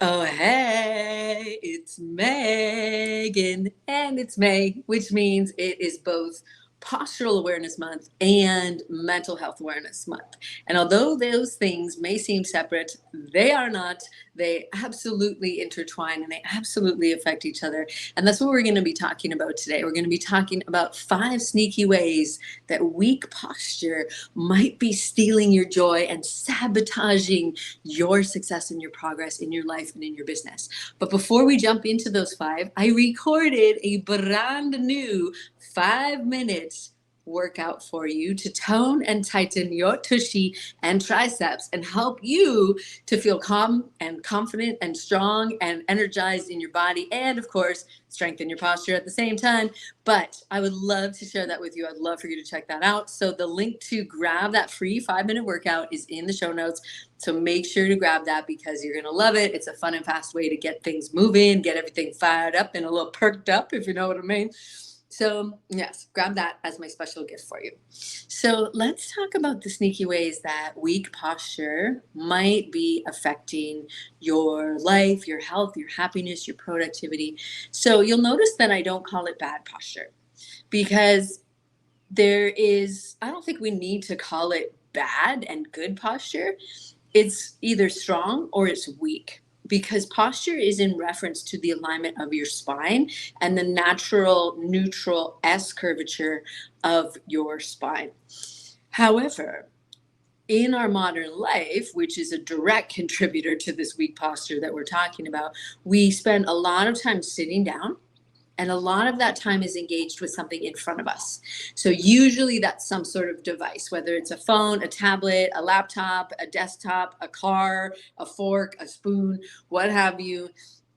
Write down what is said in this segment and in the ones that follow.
Oh, hey, it's Megan, and it's May, which means it is both Postural Awareness Month and Mental Health Awareness Month. And although those things may seem separate, they are not. They absolutely intertwine and they absolutely affect each other. And that's what we're going to be talking about today. We're going to be talking about 5 sneaky ways that weak posture might be stealing your joy and sabotaging your success and your progress in your life and in your business. But before we jump into those 5, I recorded a brand new 5 minutes workout for you to tone and tighten your tushy and triceps and help you to feel calm and confident and strong and energized in your body, and of course strengthen your posture at the same time. But I would love to share that with you. I'd love for you to check that out. So the link to grab that free 5-minute workout is in the show notes. So make sure to grab that because you're going to love it. It's a fun and fast way to get things moving, get everything fired up and a little perked up, if you know what I mean. So yes, grab that as my special gift for you. So let's talk about the sneaky ways that weak posture might be affecting your life, your health, your happiness, your productivity. So you'll notice that I don't call it bad posture because I don't think we need to call it bad and good posture. It's either strong or it's weak, because posture is in reference to the alignment of your spine and the natural neutral S curvature of your spine. However, in our modern life, which is a direct contributor to this weak posture that we're talking about, we spend a lot of time sitting down. And a lot of that time is engaged with something in front of us. So usually that's some sort of device, whether it's a phone, a tablet, a laptop, a desktop, a car, a fork, a spoon, what have you.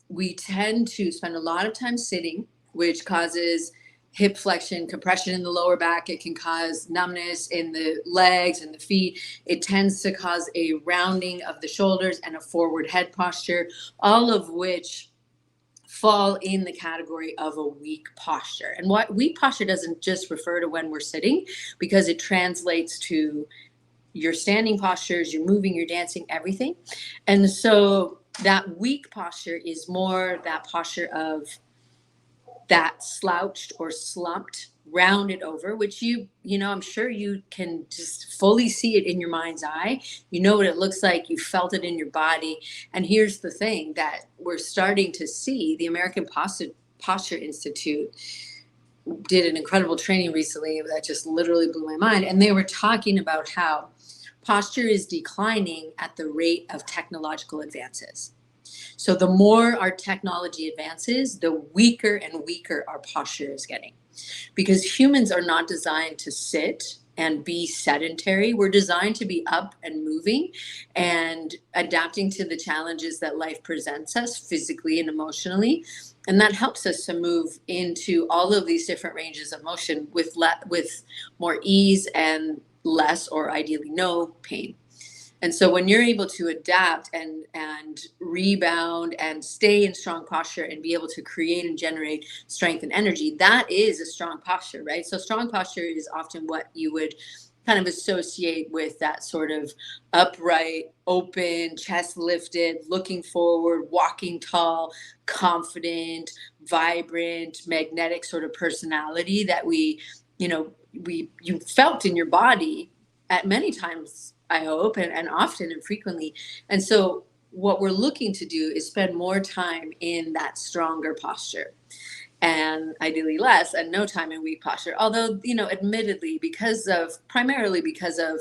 We tend to spend a lot of time sitting, which causes hip flexion, compression in the lower back. It can cause numbness in the legs and the feet. It tends to cause a rounding of the shoulders and a forward head posture, all of which fall in the category of a weak posture. And what weak posture doesn't just refer to when we're sitting, because it translates to your standing postures, you're moving, you're dancing, everything. And so that weak posture is more that posture of that slouched or slumped, rounded over, which I'm sure you can just fully see it in your mind's eye. You know what it looks like. You felt it in your body. And here's the thing that we're starting to see. The American Posture Institute did an incredible training recently that just literally blew my mind. And they were talking about how posture is declining at the rate of technological advances. So the more our technology advances, the weaker and weaker our posture is getting. Because humans are not designed to sit and be sedentary. We're designed to be up and moving and adapting to the challenges that life presents us physically and emotionally. And that helps us to move into all of these different ranges of motion with more ease and less, or ideally no, pain. And so when you're able to adapt and rebound and stay in strong posture and be able to create and generate strength and energy, that is a strong posture, right? So strong posture is often what you would kind of associate with that sort of upright, open, chest lifted, looking forward, walking tall, confident, vibrant, magnetic sort of personality that you felt in your body at many times, I hope, and often and frequently. And so what we're looking to do is spend more time in that stronger posture, and ideally less and no time in weak posture. Although, admittedly, primarily because of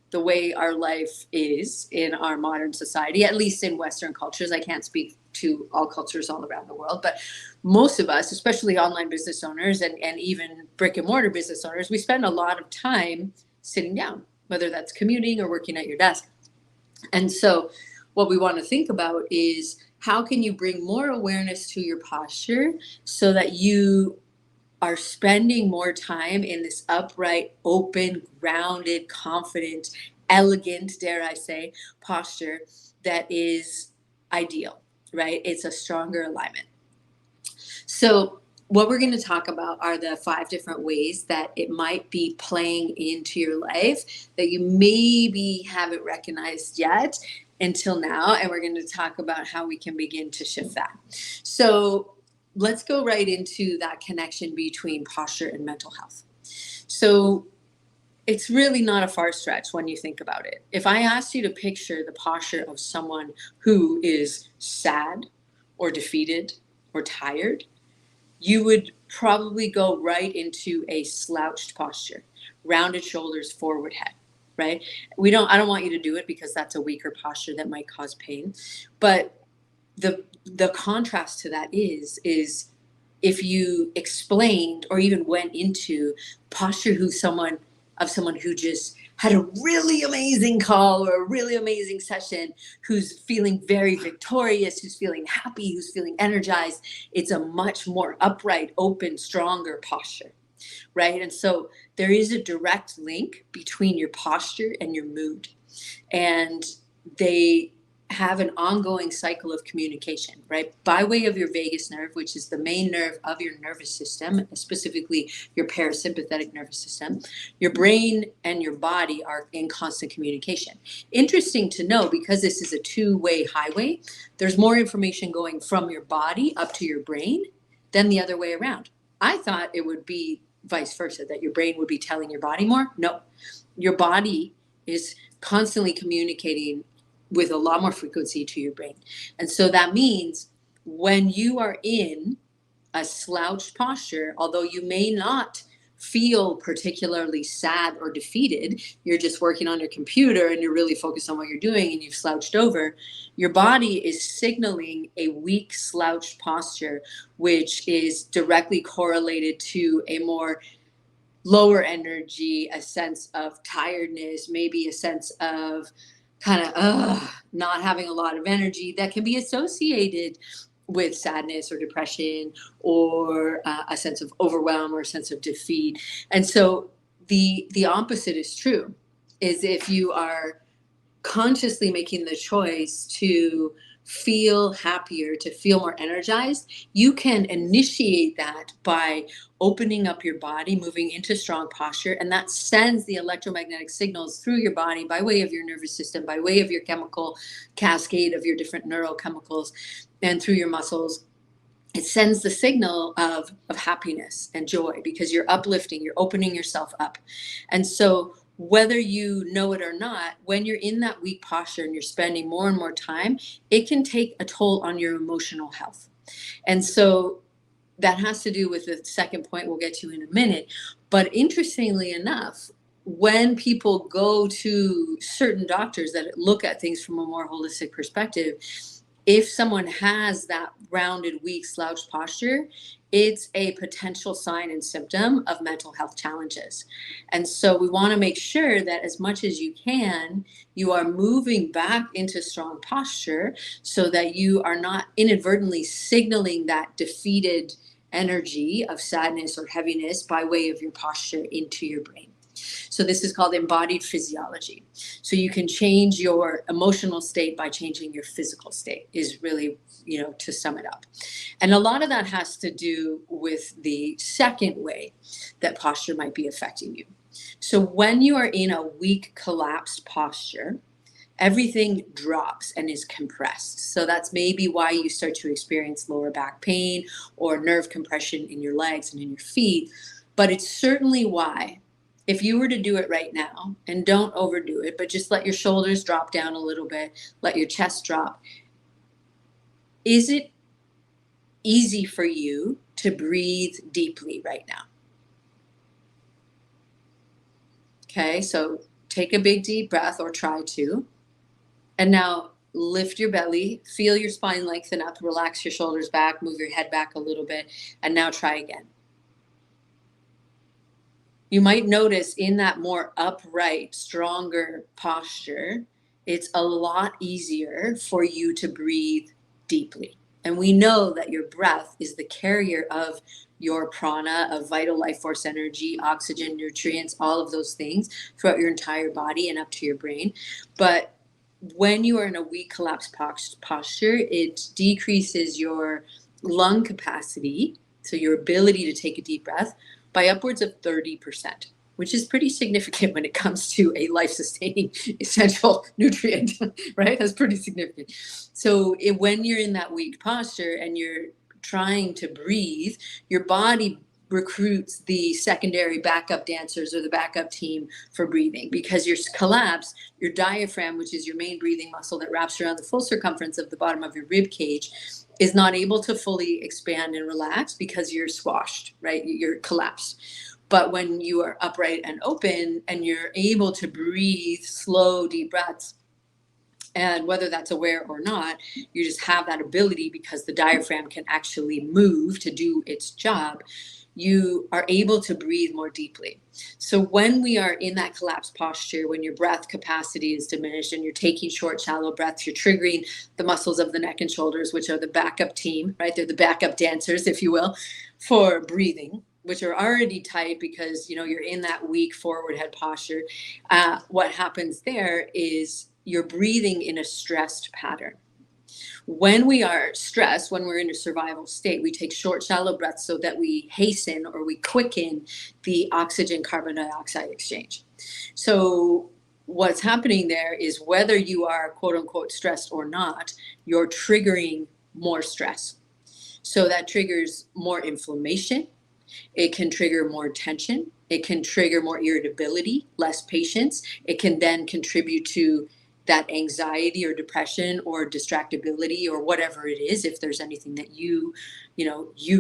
the way our life is in our modern society, at least in Western cultures. I can't speak to all cultures all around the world, but most of us, especially online business owners and even brick and mortar business owners, we spend a lot of time sitting down, whether that's commuting or working at your desk. And so what we want to think about is, how can you bring more awareness to your posture so that you are spending more time in this upright, open, grounded, confident, elegant, dare I say, posture that is ideal, right? It's a stronger alignment. So what we're going to talk about are the 5 different ways that it might be playing into your life that you maybe haven't recognized yet. until now, and we're going to talk about how we can begin to shift that. So let's go right into that connection between posture and mental health. So it's really not a far stretch when you think about it. If I asked you to picture the posture of someone who is sad or defeated or tired, you would probably go right into a slouched posture, rounded shoulders, forward head, right? I don't want you to do it because that's a weaker posture that might cause pain. But the contrast to that is if you explained or even went into posture of someone who just had a really amazing call or a really amazing session, who's feeling very victorious, who's feeling happy, who's feeling energized, it's a much more upright, open, stronger posture, right? And so there is a direct link between your posture and your mood. And they have an ongoing cycle of communication, right? By way of your vagus nerve, which is the main nerve of your nervous system, specifically your parasympathetic nervous system, your brain and your body are in constant communication. Interesting to know, because this is a two-way highway, there's more information going from your body up to your brain than the other way around. I thought it would be vice versa, that your brain would be telling your body more. No, your body is constantly communicating with a lot more frequency to your brain. And so that means when you are in a slouched posture, although you may not feel particularly sad or defeated, you're just working on your computer and you're really focused on what you're doing and you've slouched over, your body is signaling a weak slouched posture, which is directly correlated to a more lower energy, a sense of tiredness, maybe a sense of kind of not having a lot of energy that can be associated with sadness or depression or a sense of overwhelm or a sense of defeat. And so the opposite is true, is if you are consciously making the choice to feel happier, to feel more energized, you can initiate that by opening up your body, moving into strong posture, and that sends the electromagnetic signals through your body by way of your nervous system, by way of your chemical cascade of your different neurochemicals, and through your muscles. It sends the signal of happiness and joy because you're uplifting, you're opening yourself up. And so whether you know it or not, when you're in that weak posture and you're spending more and more time, it can take a toll on your emotional health. And so that has to do with the second point we'll get to in a minute. But interestingly enough, when people go to certain doctors that look at things from a more holistic perspective, if someone has that rounded, weak, slouched posture, it's a potential sign and symptom of mental health challenges. And so we want to make sure that as much as you can, you are moving back into strong posture so that you are not inadvertently signaling that defeated energy of sadness or heaviness by way of your posture into your brain. So this is called embodied physiology. So you can change your emotional state by changing your physical state, is really, to sum it up. And a lot of that has to do with the second way that posture might be affecting you. So when you are in a weak, collapsed posture, everything drops and is compressed. So that's maybe why you start to experience lower back pain or nerve compression in your legs and in your feet. But it's certainly why, if you were to do it right now, and don't overdo it, but just let your shoulders drop down a little bit, let your chest drop. Is it easy for you to breathe deeply right now? Okay, so take a big deep breath, or try to. And now lift your belly, feel your spine lengthen up, relax your shoulders back, move your head back a little bit, and now try again. You might notice in that more upright, stronger posture, it's a lot easier for you to breathe deeply. And we know that your breath is the carrier of your prana, of vital life force energy, oxygen, nutrients, all of those things throughout your entire body and up to your brain. But when you are in a weak, collapsed posture, it decreases your lung capacity, so your ability to take a deep breath, by upwards of 30%, which is pretty significant when it comes to a life-sustaining essential nutrient, right? That's pretty significant. So when you're in that weak posture and you're trying to breathe, your body recruits the secondary backup dancers or the backup team for breathing, because you're collapsed. Your diaphragm, which is your main breathing muscle that wraps around the full circumference of the bottom of your rib cage, is not able to fully expand and relax because you're squashed, right? You're collapsed. But when you are upright and open and you're able to breathe slow, deep breaths, and whether that's aware or not, you just have that ability because the diaphragm can actually move to do its job. You are able to breathe more deeply. So when we are in that collapsed posture, when your breath capacity is diminished and you're taking short, shallow breaths, you're triggering the muscles of the neck and shoulders, which are the backup team, right? They're the backup dancers, if you will, for breathing, which are already tight because, you're in that weak forward head posture. What happens there is you're breathing in a stressed pattern. When we are stressed, when we're in a survival state, we take short, shallow breaths so that we hasten or we quicken the oxygen carbon dioxide exchange. So what's happening there is whether you are quote unquote stressed or not, you're triggering more stress. So that triggers more inflammation. It can trigger more tension. It can trigger more irritability, less patience. It can then contribute to that anxiety or depression or distractibility or whatever it is, if there's anything that you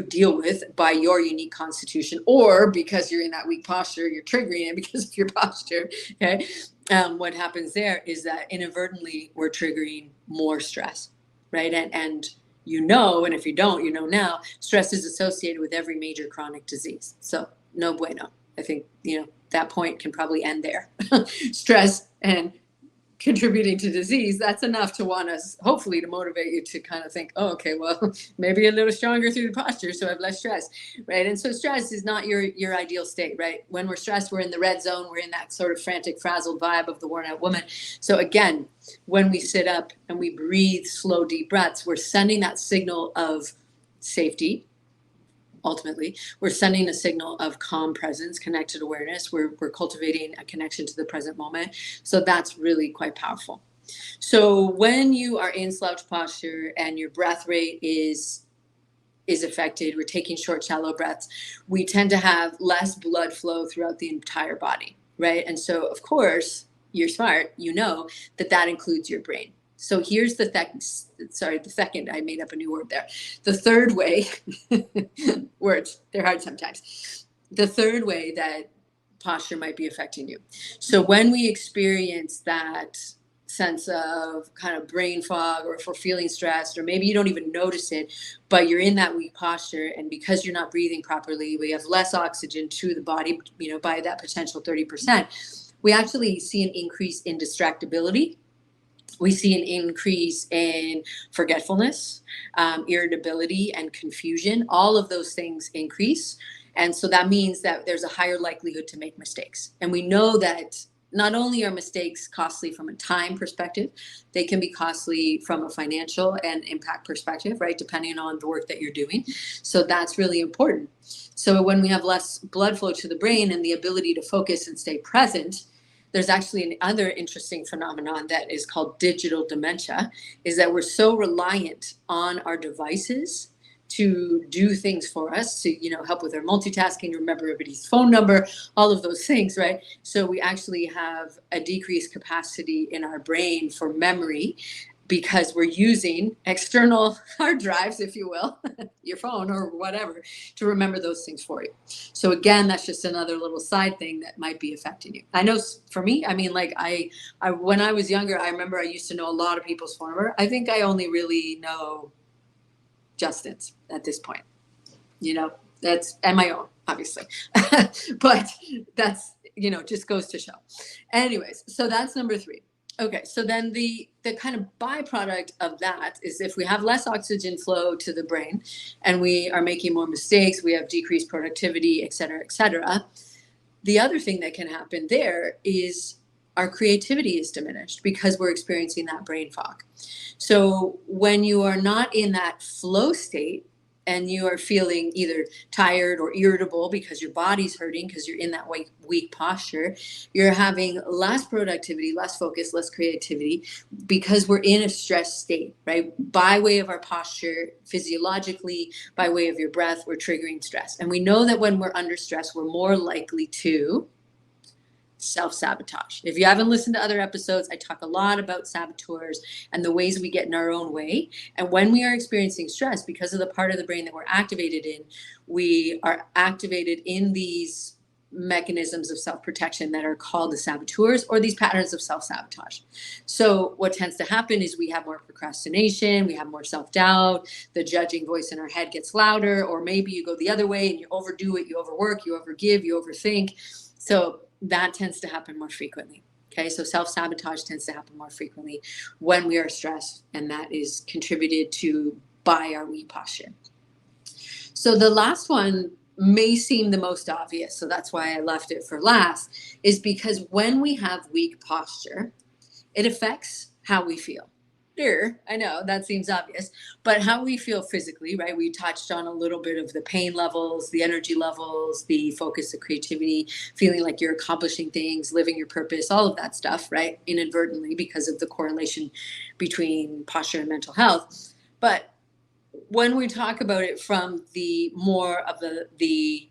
deal with by your unique constitution, or because you're in that weak posture, you're triggering it because of your posture. Okay. What happens there is that inadvertently we're triggering more stress, right? And and if you don't, now, stress is associated with every major chronic disease. So no bueno. I think, that point can probably end there. Stress and contributing to disease, that's enough to want us, hopefully, to motivate you to kind of think, oh, okay, well, maybe a little stronger through the posture so I have less stress, right? And so stress is not your ideal state, right? When we're stressed, we're in the red zone. We're in that sort of frantic, frazzled vibe of the worn out woman. So again, when we sit up and we breathe slow, deep breaths, we're sending that signal of safety. Ultimately, we're sending a signal of calm presence, connected awareness. We're cultivating a connection to the present moment. So that's really quite powerful. So when you are in slouch posture and your breath rate is affected, we're taking short, shallow breaths, we tend to have less blood flow throughout the entire body, right? And so, of course, you're smart, that includes your brain. So here's the second, I made up a new word there. The third way, words, they're hard sometimes. The third way that posture might be affecting you. So when we experience that sense of kind of brain fog, or if we're feeling stressed, or maybe you don't even notice it, but you're in that weak posture, and because you're not breathing properly, we have less oxygen to the body, by that potential 30%. We actually see an increase in distractibility. We see an increase in forgetfulness, irritability, and confusion. All of those things increase. And so that means that there's a higher likelihood to make mistakes. And we know that not only are mistakes costly from a time perspective, they can be costly from a financial and impact perspective, right? Depending on the work that you're doing. So that's really important. So when we have less blood flow to the brain and the ability to focus and stay present, there's actually another interesting phenomenon that is called digital dementia, is that we're so reliant on our devices to do things for us, to help with our multitasking, remember everybody's phone number, all of those things, right? So we actually have a decreased capacity in our brain for memory, because we're using external hard drives, if you will, your phone or whatever, to remember those things for you. So again, that's just another little side thing that might be affecting you. I know for me, I when I was younger, I remember I used to know a lot of people's phone number. I think I only really know Justin's at this point. That's, and my own, obviously. But that's, just goes to show. Anyways, so that's number 3. Okay, so then the kind of byproduct of that is, if we have less oxygen flow to the brain and we are making more mistakes, we have decreased productivity, et cetera, et cetera. The other thing that can happen there is our creativity is diminished because we're experiencing that brain fog. So when you are not in that flow state, and you are feeling either tired or irritable because your body's hurting because you're in that weak posture, you're having less productivity, less focus, less creativity because we're in a stress state, right? By way of our posture, physiologically, by way of your breath, we're triggering stress. And we know that when we're under stress, we're more likely to self-sabotage. If you haven't listened to other episodes, I talk a lot about saboteurs and the ways we get in our own way. And when we are experiencing stress, because of the part of the brain that we're activated in, we are activated in these mechanisms of self-protection that are called the saboteurs, or these patterns of self-sabotage. So what tends to happen is we have more procrastination, we have more self-doubt, the judging voice in our head gets louder, or maybe you go the other way and you overdo it, you overwork, you overgive, you overthink. So that tends to happen more frequently. Okay, so self-sabotage tends to happen more frequently when we are stressed, and that is contributed to by our weak posture. So the last one may seem the most obvious, so that's why I left it for last, is because when we have weak posture, it affects how we feel. I know that seems obvious, but how we feel physically, right? We touched on a little bit of the pain levels, the energy levels, the focus, the creativity, feeling like you're accomplishing things, living your purpose, all of that stuff, right? Inadvertently, because of the correlation between posture and mental health. But when we talk about it from the more of the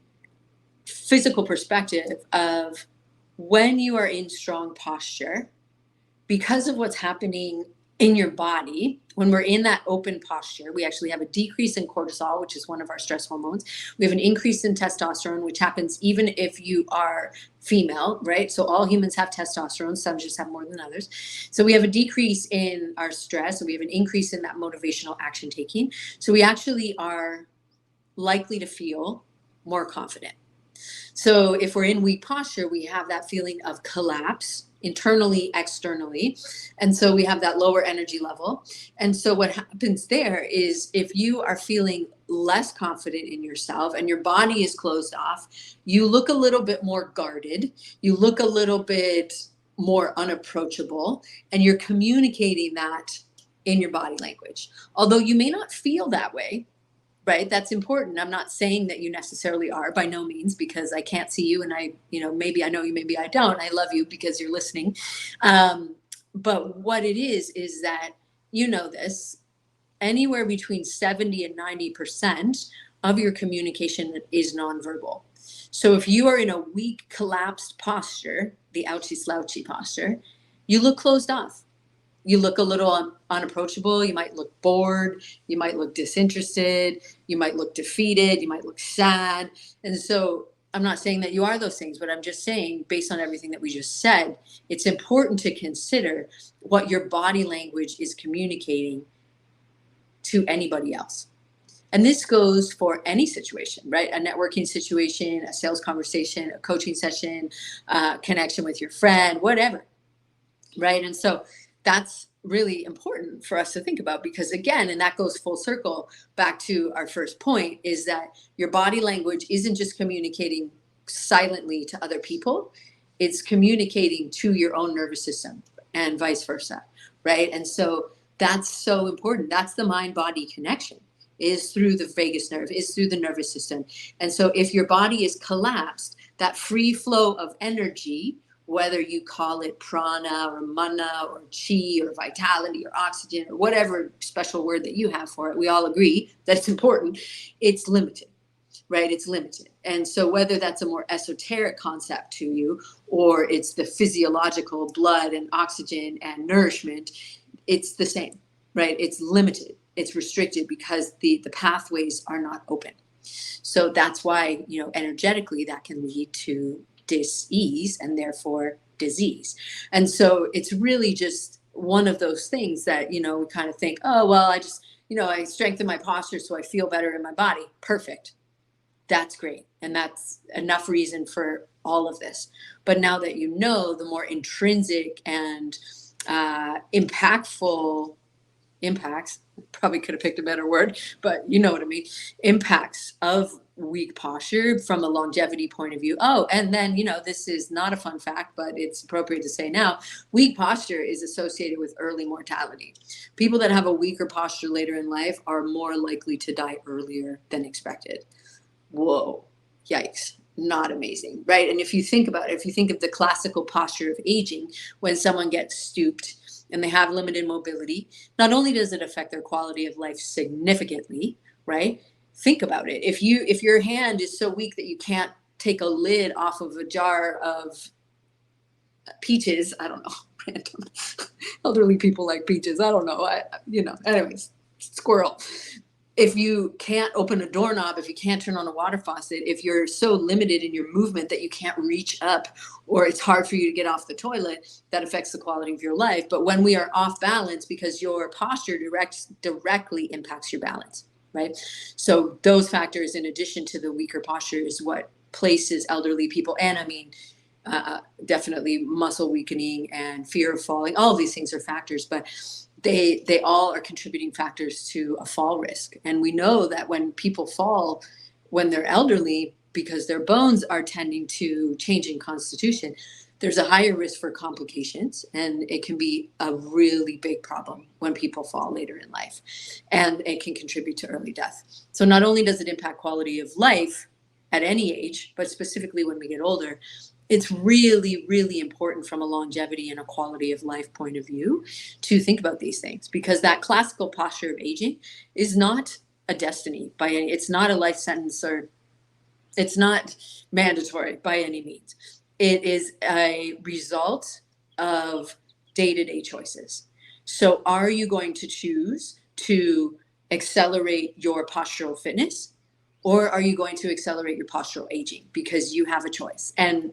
physical perspective of when you are in strong posture, because of what's happening in your body, when we're in that open posture, we actually have a decrease in cortisol, which is one of our stress hormones. We have an increase in testosterone, which happens even if you are female, right? So all humans have testosterone, some just have more than others. So we have a decrease in our stress, so we have an increase in that motivational action taking. So we actually are likely to feel more confident. So if we're in weak posture, we have that feeling of collapse internally, externally. And so we have that lower energy level. And so what happens there is if you are feeling less confident in yourself and your body is closed off, you look a little bit more guarded, you look a little bit more unapproachable, and you're communicating that in your body language. Although you may not feel that way, right? That's important. I'm not saying that you necessarily are, by no means, because I can't see you, and maybe I know you, maybe I don't. I love you because you're listening. But what it is that, this, anywhere between 70 and 90% of your communication is nonverbal. So if you are in a weak, collapsed posture, the ouchy slouchy posture, you look closed off. You look a little unapproachable. You might look bored. You might look disinterested. You might look defeated. You might look sad. And so I'm not saying that you are those things, but I'm just saying, based on everything that we just said, it's important to consider what your body language is communicating to anybody else. And this goes for any situation, right? A networking situation, a sales conversation, a coaching session, connection with your friend, whatever, right? And so that's really important for us to think about, because again, and that goes full circle back to our first point, is that your body language isn't just communicating silently to other people, it's communicating to your own nervous system and vice versa, right? And so that's so important. That's the mind-body connection, is through the vagus nerve, is through the nervous system. And so if your body is collapsed, that free flow of energy, whether you call it prana or mana or chi or vitality or oxygen or whatever special word that you have for it, we all agree that it's important, it's limited, right? It's limited. And so whether that's a more esoteric concept to you, or it's the physiological blood and oxygen and nourishment, it's the same, right? It's limited, it's restricted, because the pathways are not open. So that's why, energetically, that can lead to dis-ease and therefore disease. And so it's really just one of those things that, we kind of think, oh, well, I just, I strengthen my posture so I feel better in my body. Perfect. That's great. And that's enough reason for all of this. But now that the more intrinsic and impactful impacts, probably could have picked a better word, but you know what I mean, impacts of weak posture from a longevity point of view. Oh, and then, this is not a fun fact, but it's appropriate to say now, weak posture is associated with early mortality. People that have a weaker posture later in life are more likely to die earlier than expected. Whoa, yikes. Not amazing, right? And if you think about it, if you think of the classical posture of aging, when someone gets stooped and they have limited mobility, not only does it affect their quality of life significantly, right? Think about it. If your hand is so weak that you can't take a lid off of a jar of peaches, I don't know, random elderly people like peaches. I don't know. Anyways, squirrel. If you can't open a doorknob, if you can't turn on a water faucet, if you're so limited in your movement that you can't reach up, or it's hard for you to get off the toilet, that affects the quality of your life. But when we are off balance, because your posture directly impacts your balance, right? So those factors, in addition to the weaker posture, is what places elderly people, and definitely muscle weakening and fear of falling. All of these things are factors, but they all are contributing factors to a fall risk. And we know that when people fall, when they're elderly, because their bones are tending to change in constitution, there's a higher risk for complications, and it can be a really big problem when people fall later in life, and it can contribute to early death. So not only does it impact quality of life at any age, but specifically when we get older, it's really, really important from a longevity and a quality of life point of view to think about these things, because that classical posture of aging is not a destiny by any, it's not a life sentence, or it's not mandatory by any means. It is a result of day-to-day choices. So are you going to choose to accelerate your postural fitness, or are you going to accelerate your postural aging? Because you have a choice. And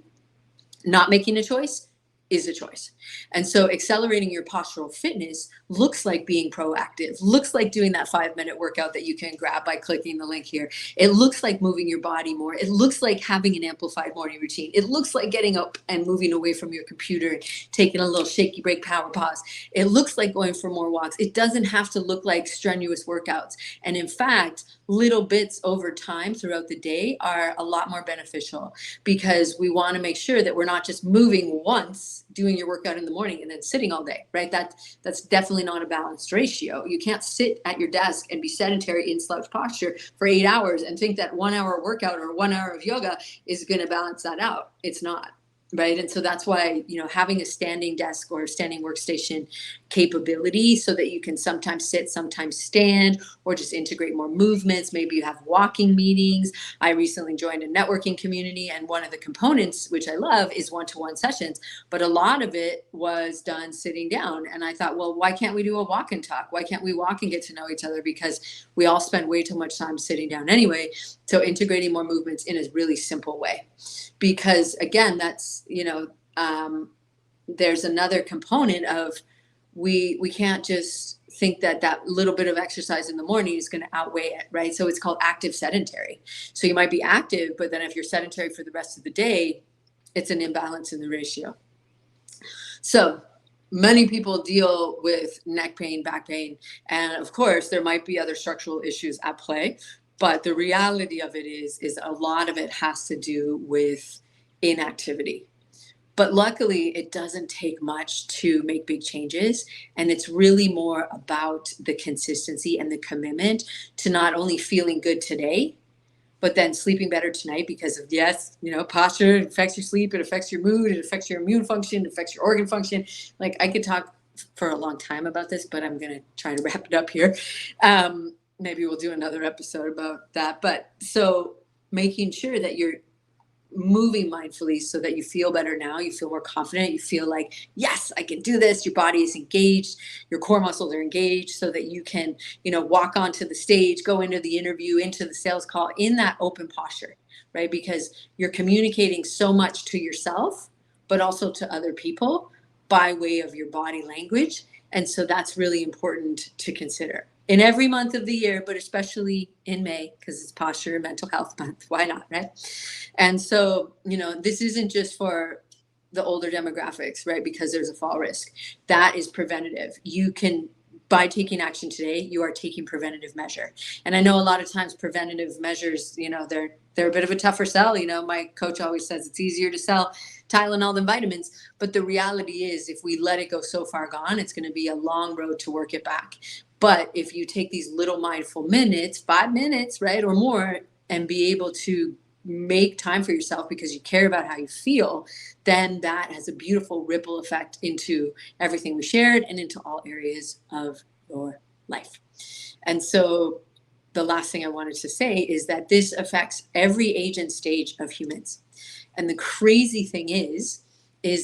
not making a choice is a choice. And so accelerating your postural fitness looks like being proactive, looks like doing that 5-minute workout that you can grab by clicking the link here. It looks like moving your body more. It looks like having an amplified morning routine. It looks like getting up and moving away from your computer, taking a little shaky break power pause. It looks like going for more walks. It doesn't have to look like strenuous workouts. And in fact, little bits over time throughout the day are a lot more beneficial, because we want to make sure that we're not just moving once, doing your workout in the morning and then sitting all day, right? That's definitely not a balanced ratio. You can't sit at your desk and be sedentary in slouch posture for 8 hours and think that 1 hour workout or 1 hour of yoga is going to balance that out. It's not. Right. And so that's why, having a standing desk or a standing workstation capability, so that you can sometimes sit, sometimes stand, or just integrate more movements. Maybe you have walking meetings. I recently joined a networking community, and one of the components, which I love, is one-to-one sessions. But a lot of it was done sitting down. And I thought, well, why can't we do a walk and talk? Why can't we walk and get to know each other? Because we all spend way too much time sitting down anyway. So integrating more movements in a really simple way. Because again, that's, there's another component of we can't just think that little bit of exercise in the morning is going to outweigh it, right? So it's called active sedentary. So you might be active, but then if you're sedentary for the rest of the day, it's an imbalance in the ratio. So many people deal with neck pain, back pain, and of course there might be other structural issues at play. But the reality of it is a lot of it has to do with inactivity. But luckily, it doesn't take much to make big changes. And it's really more about the consistency and the commitment to not only feeling good today, but then sleeping better tonight, because of, posture affects your sleep, it affects your mood, it affects your immune function, it affects your organ function. Like, I could talk for a long time about this, but I'm going to try to wrap it up here. Maybe we'll do another episode about that. But so making sure that you're moving mindfully so that you feel better now, you feel more confident, you feel like, yes, I can do this. Your body is engaged, your core muscles are engaged, so that you can, walk onto the stage, go into the interview, into the sales call in that open posture, right? Because you're communicating so much to yourself, but also to other people by way of your body language. And so that's really important to consider in every month of the year, but especially in May, because it's posture and mental health month. Why not, right? And so, this isn't just for the older demographics, right? Because there's a fall risk. That is preventative. You can by taking action today, you are taking preventative measure. And I know a lot of times preventative measures, they're a bit of a tougher sell. My coach always says it's easier to sell Tylenol than vitamins. But the reality is, if we let it go so far gone, it's going to be a long road to work it back. But if you take these little mindful minutes, 5 minutes, right, or more, and be able to make time for yourself because you care about how you feel, then that has a beautiful ripple effect into everything we shared and into all areas of your life. And so the last thing I wanted to say is that this affects every age and stage of humans. And the crazy thing is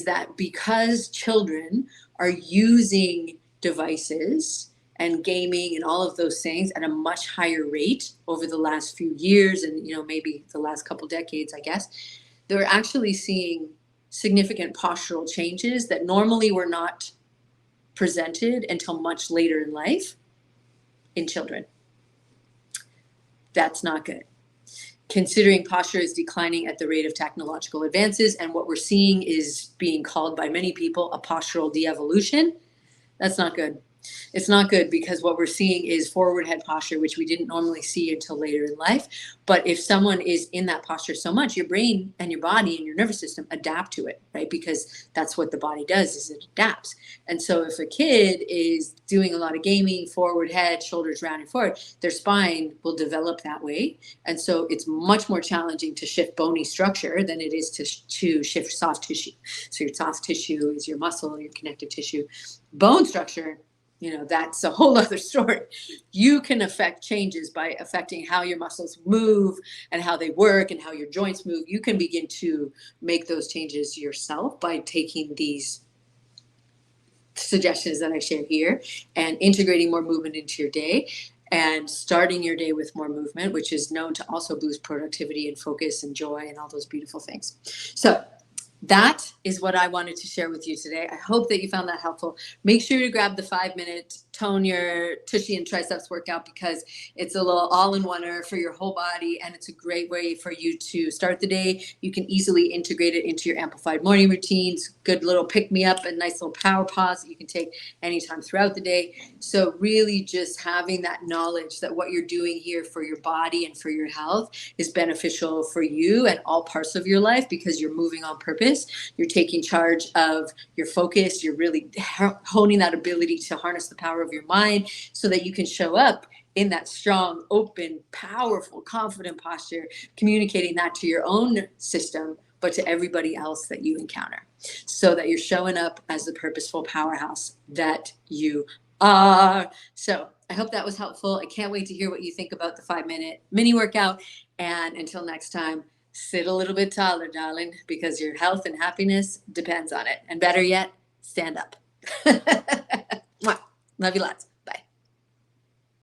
that because children are using devices and gaming and all of those things at a much higher rate over the last few years and maybe the last couple decades, I guess, they're actually seeing significant postural changes that normally were not presented until much later in life in children. That's not good. Considering posture is declining at the rate of technological advances, and what we're seeing is being called by many people a postural de-evolution, that's not good. It's not good because what we're seeing is forward head posture, which we didn't normally see until later in life. But if someone is in that posture so much, your brain and your body and your nervous system adapt to it, right? Because that's what the body does, is it adapts. And so if a kid is doing a lot of gaming, forward head, shoulders round and forward, their spine will develop that way. And so it's much more challenging to shift bony structure than it is to shift soft tissue. So your soft tissue is your muscle, your connective tissue. Bone structure, that's a whole other story. You can affect changes by affecting how your muscles move and how they work and how your joints move. You can begin to make those changes yourself by taking these suggestions that I share here and integrating more movement into your day and starting your day with more movement, which is known to also boost productivity and focus and joy and all those beautiful things. So that is what I wanted to share with you today. I hope that you found that helpful. Make sure to grab the 5-minute tone your tushy and triceps workout because it's a little all-in-oneer for your whole body, and it's a great way for you to start the day. You can easily integrate it into your amplified morning routines. Good little pick-me-up and nice little power pause that you can take anytime throughout the day. So really just having that knowledge that what you're doing here for your body and for your health is beneficial for you and all parts of your life because you're moving on purpose. You're taking charge of your focus. You're really honing that ability to harness the power of your mind so that you can show up in that strong, open, powerful, confident posture, communicating that to your own system, but to everybody else that you encounter, so that you're showing up as the purposeful powerhouse that you are. So I hope that was helpful. I can't wait to hear what you think about the 5-minute mini workout. And until next time, sit a little bit taller, darling, because your health and happiness depends on it. And better yet, stand up. Mwah. Love you lots.